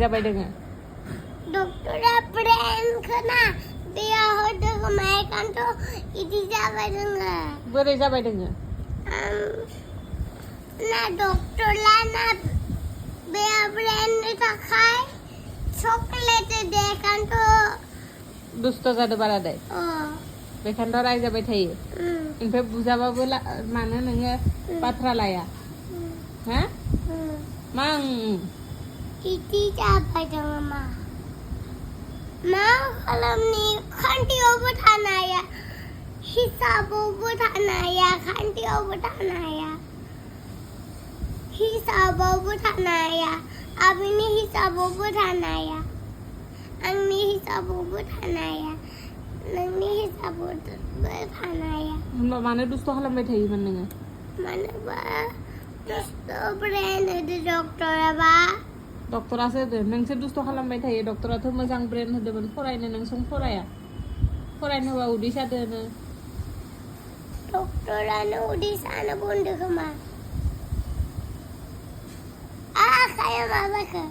जाबाय दोङो डक्टरा ब्रेन खोना बेयाव होदों माइकान्थ' इदि जाबाय दोङो बोरै जाबाय दोङो ना डक्टरा ना बेया ब्रेननि थाखाय चकलेट देखान्थ' दुस्थ' जादों बाराद्राय बेखायनोथ' रायजाबाय थायो ओमफ्राय बुजाबाबो मानो नोङो बाथ्रा लाया हा मा इदि जाबाय दोङो मा खालामनि खान्थियावबो थानो हाया हिसाबावबो थानो हाया खान्थियावबो थानो हाया हिसाबावबो थानो हाया आबैनि हिसाबावबो थानो हाया आंनि हिसाबावबो थानो हाया नोंनि हिसाबावबो थानो हाया होनबा मानो दुस्थ' खालामबाय थायोमोन नोङो मानोबा दुस्थ' ब्रेन होदो डक्टराबा डक्टरासो होदो नोंसो दुस्थ' खालामबाय थायो डक्टराथ' मोजां ब्रेन होदोंमोन फरायनो नोंसोर फरायनो होबा उदै सादोनो डक्टरानो उदै सानो बुंदो खोमा आखाया मा जाखो